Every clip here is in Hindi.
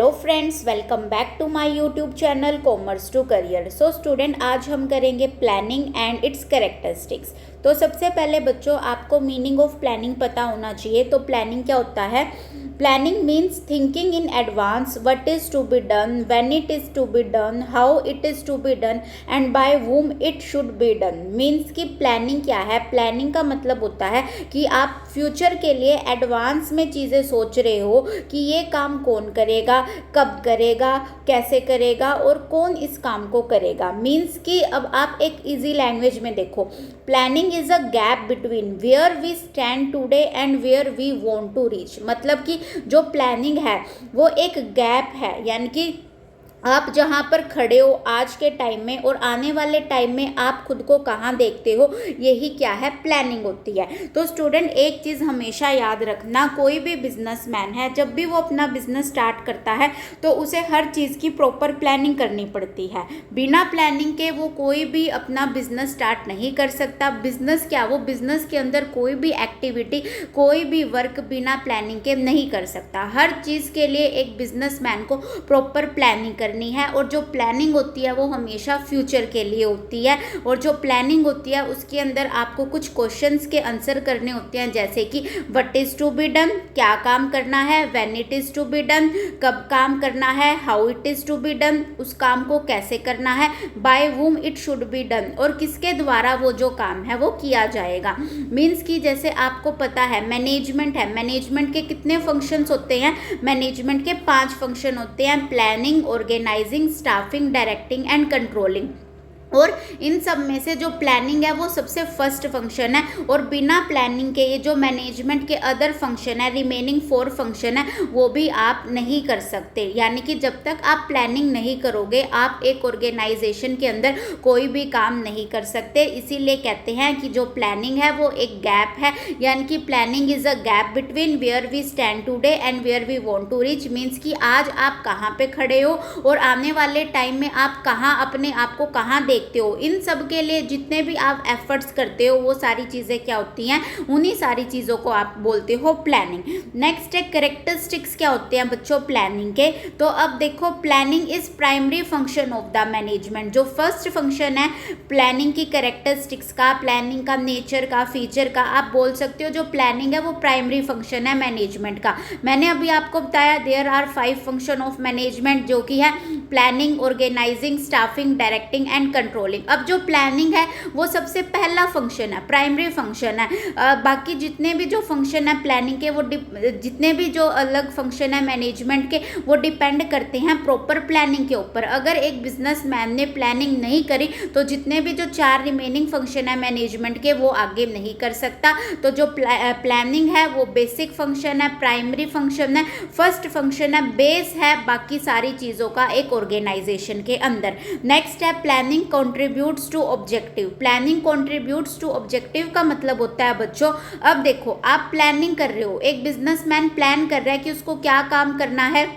Hello friends, welcome back to my YouTube channel commerce to career. So student, आज हम करेंगे प्लानिंग एंड इट्स कैरेक्टरिस्टिक्स। तो सबसे पहले बच्चों, आपको मीनिंग ऑफ प्लानिंग पता होना चाहिए। तो प्लानिंग क्या होता है? Planning means thinking in advance what is to be done, when it is to be done, how it is to be done and by whom it should be done. Means कि प्लानिंग क्या है? प्लानिंग का मतलब होता है कि आप फ्यूचर के लिए एडवांस में चीज़ें सोच रहे हो कि ये काम कौन करेगा, कब करेगा, कैसे करेगा और कौन इस काम को करेगा। मीन्स कि अब आप एक इजी लैंग्वेज में देखो, planning is a gap between where we stand today and where we want to reach. मतलब कि जो प्लानिंग है वो एक गैप है, यानी कि आप जहाँ पर खड़े हो आज के टाइम में और आने वाले टाइम में आप खुद को कहाँ देखते हो, यही क्या है? प्लानिंग होती है। तो स्टूडेंट, एक चीज़ हमेशा याद रखना, कोई भी बिजनेसमैन है जब भी वो अपना बिजनेस स्टार्ट करता है तो उसे हर चीज़ की प्रॉपर प्लानिंग करनी पड़ती है। बिना प्लानिंग के वो कोई भी अपना बिजनेस स्टार्ट नहीं कर सकता। बिजनेस क्या, वो बिजनेस के अंदर कोई भी एक्टिविटी, कोई भी वर्क बिना प्लानिंग के नहीं कर सकता। हर चीज़ के लिए एक बिजनेसमैन को प्रॉपर प्लानिंग करनी है, और जो प्लानिंग होती है वो हमेशा फ्यूचर के लिए होती है। और जो प्लानिंग होती है उसके अंदर आपको कुछ क्वेश्चंस के आंसर करने होते हैं, जैसे कि what is to be done, क्या काम करना है, when it is to be done, कब काम करना है, how it is to be done, उस काम को कैसे करना है, by whom it should be done, और किसके द्वारा वो जो काम है वो किया जाएगा। मीन्स कि जैसे आपको पता है मैनेजमेंट है, मैनेजमेंट के कितने फंक्शंस होते हैं? मैनेजमेंट के 5 फंक्शन होते हैं: planning, organising, staffing, directing and controlling. और इन सब में से जो प्लानिंग है वो सबसे फर्स्ट फंक्शन है, और बिना प्लानिंग के ये जो मैनेजमेंट के अदर फंक्शन है, रिमेनिंग 4 फंक्शन है, वो भी आप नहीं कर सकते। यानी कि जब तक आप प्लानिंग नहीं करोगे आप एक ऑर्गेनाइजेशन के अंदर कोई भी काम नहीं कर सकते। इसीलिए कहते हैं कि जो प्लानिंग है वो एक गैप है, यानी कि planning is a gap between where we stand today and where we want to reach. Means कि आज आप कहाँ पे खड़े हो और आने वाले टाइम में आप कहाँ अपने आप को कहाँ देखते हो। इन सब के लिए जितने भी आप एफर्ट्स करते हो वो सारी चीज़ें क्या होती हैं? उन्हीं सारी चीज़ों को आप बोलते हो प्लानिंग। नेक्स्ट है कैरेक्टरिस्टिक्स। क्या होते हैं बच्चों प्लानिंग के? तो अब देखो, planning is primary function of the management. जो फर्स्ट फंक्शन है प्लानिंग की कैरेक्टरिस्टिक्स का, प्लानिंग का नेचर का, फीचर का, आप बोल सकते हो जो प्लानिंग है वो प्राइमरी फंक्शन है मैनेजमेंट का। मैंने अभी आपको बताया there are 5 function of management, जो कि है planning, organising, staffing, directing and controlling. अब जो प्लानिंग है वो सबसे पहला फंक्शन है, प्राइमरी फंक्शन है। बाकी जितने भी जो फंक्शन है प्लानिंग के, वो जितने भी जो अलग फंक्शन है मैनेजमेंट के, वो डिपेंड करते हैं प्रॉपर प्लानिंग के ऊपर। अगर एक बिजनेसमैन ने प्लानिंग नहीं करी तो जितने भी जो 4 रिमेनिंग फंक्शन है मैनेजमेंट के वो आगे नहीं कर सकता। तो जो प्लानिंग है वो बेसिक फंक्शन है, प्राइमरी फंक्शन है, फर्स्ट फंक्शन है, बेस है बाकी सारी चीज़ों का एक ऑर्गेनाइजेशन के अंदर। नेक्स्ट है planning contributes to objective. Planning contributes to objective का मतलब होता है बच्चों, अब देखो आप प्लानिंग कर रहे हो, एक बिजनेसमैन प्लान कर रहा है कि उसको क्या काम करना है,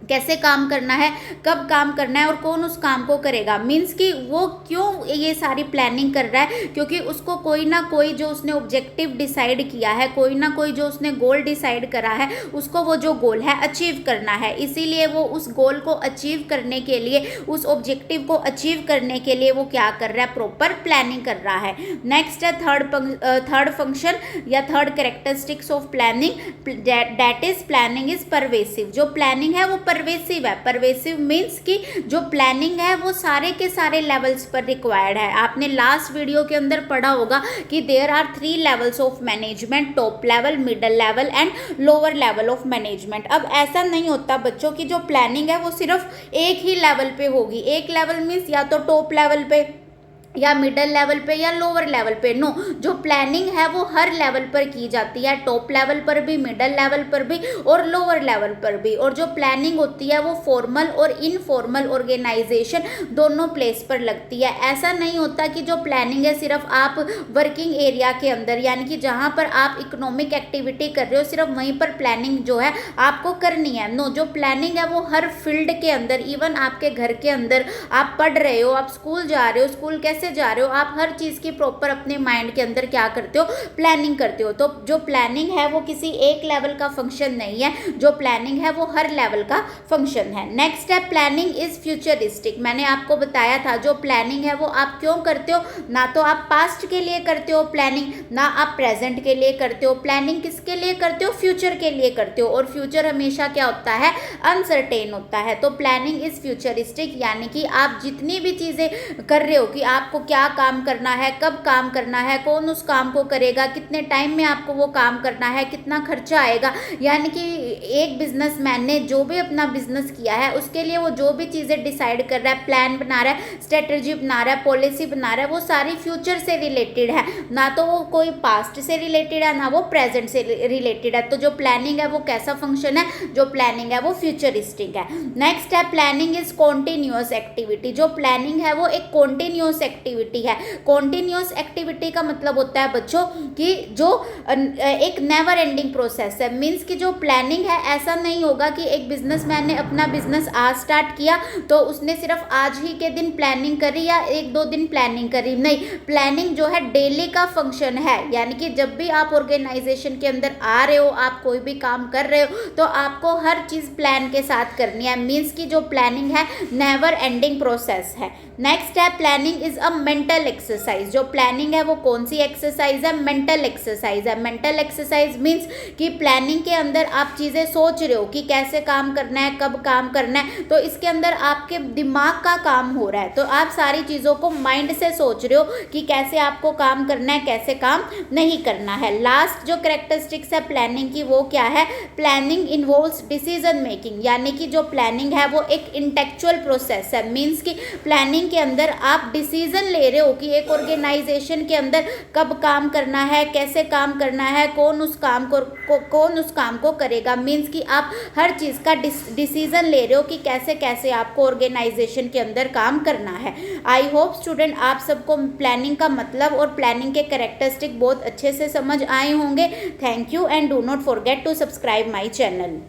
कैसे काम करना है, कब काम करना है और कौन उस काम को करेगा। मीन्स कि वो क्यों ये सारी प्लानिंग कर रहा है? क्योंकि उसको कोई ना कोई जो उसने ऑब्जेक्टिव डिसाइड किया है, कोई ना कोई जो उसने गोल डिसाइड करा है, उसको वो जो गोल है अचीव करना है। इसीलिए वो उस गोल को अचीव करने के लिए, उस ऑब्जेक्टिव को अचीव करने के लिए वो क्या कर रहा है? प्रॉपर प्लानिंग कर रहा है। नेक्स्ट है थर्ड फंक्शन या third characteristics of planning, that is planning is pervasive. जो प्लानिंग है वो परवेसिव है। परवेसिव मीन्स कि जो प्लानिंग है वो सारे के सारे लेवल्स पर रिक्वायर्ड है। आपने लास्ट वीडियो के अंदर पढ़ा होगा कि there are 3 levels of management: top level, middle level and lower level of management. अब ऐसा नहीं होता बच्चों की जो प्लानिंग है वो सिर्फ एक ही लेवल पे होगी। एक लेवल मीन्स या तो टॉप लेवल पे या मिडल लेवल पे या लोअर लेवल पे। नो, जो प्लानिंग है वो हर लेवल पर की जाती है, टॉप लेवल पर भी, मिडल लेवल पर भी और लोअर लेवल पर भी। और जो प्लानिंग होती है वो फॉर्मल और इनफॉर्मल ऑर्गेनाइजेशन दोनों प्लेस पर लगती है। ऐसा नहीं होता कि जो प्लानिंग है सिर्फ आप वर्किंग एरिया के अंदर, यानी कि जहाँ पर आप इकोनॉमिक एक्टिविटी कर रहे हो सिर्फ वहीं पर प्लानिंग जो है आपको करनी है। नो, जो प्लानिंग है वो हर फील्ड के अंदर, इवन आपके घर के अंदर आप पढ़ रहे हो, आप स्कूल जा रहे हो, स्कूल कैसे से जा रहे हो, आप हर चीज़ की प्रॉपर अपने माइंड के अंदर क्या करते हो, प्लानिंग करते हो। तो जो प्लानिंग है वो किसी एक लेवल का फंक्शन नहीं है, जो प्लानिंग है वो हर लेवल का फंक्शन है। नेक्स्ट है प्लानिंग इज फ्यूचरिस्टिक। मैंने आपको बताया था जो प्लानिंग है वो आप क्यों करते हो, ना तो आप पास्ट के लिए करते हो प्लानिंग, ना आप प्रेजेंट के लिए करते हो। प्लानिंग किसके लिए करते हो, फ्यूचर के लिए करते हो, और फ्यूचर हमेशा क्या होता है, अनसर्टेन होता है। तो प्लानिंग इज फ्यूचरिस्टिक यानी कि आप जितनी भी चीज़ें कर रहे हो कि आपको क्या काम करना है, कब काम करना है, कौन उस काम को करेगा, कितने टाइम में आपको वो काम करना है, कितना खर्चा आएगा, यानी कि एक बिजनेसमैन ने जो भी अपना बिजनेस किया है उसके लिए वो जो भी चीज़ें डिसाइड कर रहा है, प्लान बना रहा है, स्ट्रेटजी बना रहा है, पॉलिसी बना रहा है, वो सारी फ्यूचर से रिलेटेड है, ना तो वो कोई पास्ट से रिलेटेड है, ना वो प्रेजेंट से रिलेटेड है। तो जो प्लानिंग है वो कैसा फंक्शन है, जो प्लानिंग है वो फ्यूचरिस्टिक है। नेक्स्ट है प्लानिंग इज कॉन्टिन्यूअस एक्टिविटी। जो प्लानिंग है वो एक कॉन्टिन्यूअस एक्टिविटी है। कॉन्टिन्यूअस एक्टिविटी का मतलब होता है बच्चों कि जो एक नेवर एंडिंग प्रोसेस है। मीन्स कि जो प्लानिंग है ऐसा नहीं होगा कि एक बिजनेसमैन ने अपना बिजनेस आज स्टार्ट किया तो उसने सिर्फ आज ही के दिन प्लानिंग करी या एक दो दिन प्लानिंग करी, नहीं। प्लानिंग जो है डेली का फंक्शन है, यानी कि जब भी आप ऑर्गेनाइजेशन के अंदर आ रहे हो, आप कोई भी काम कर रहे हो तो आपको हर चीज़ प्लान के साथ करनी है। मीन्स कि जो प्लानिंग है नेवर एंडिंग प्रोसेस है। नेक्स्ट है planning is a mental exercise. जो प्लानिंग है वो कौन सी एक्सरसाइज है, मेंटल एक्सरसाइज है। मेंटल एक्सरसाइज मीन्स कि प्लानिंग के अंदर आप चीज़ें सोच रहे हो कि कैसे काम करना है, कब काम करना है, तो इसके अंदर आपके दिमाग का काम हो रहा है। तो आप सारी चीज़ों को माइंड से सोच रहे हो कि कैसे आपको काम करना है, कैसे काम नहीं करना है। लास्ट जो कैरेक्टरिस्टिक्स है प्लानिंग की वो क्या है, प्लानिंग इन्वॉल्व्स डिसीजन मेकिंग, यानी कि जो प्लानिंग है वो एक इंटेलेक्चुअल प्रोसेस है। मीन्स कि प्लानिंग के अंदर आप डिसीजन ले रहे हो कि एक ऑर्गेनाइजेशन के अंदर कब काम करना है, कैसे काम करना है, कौन उस काम को करेगा। मीन्स कि आप हर चीज़ का डिसीजन ले रहे हो कि कैसे कैसे आपको ऑर्गेनाइजेशन के अंदर काम करना है। आई होप स्टूडेंट आप सबको प्लानिंग का मतलब और प्लानिंग के कैरेक्टरिस्टिक बहुत अच्छे से समझ आए होंगे। Thank you and do not forget to subscribe my channel.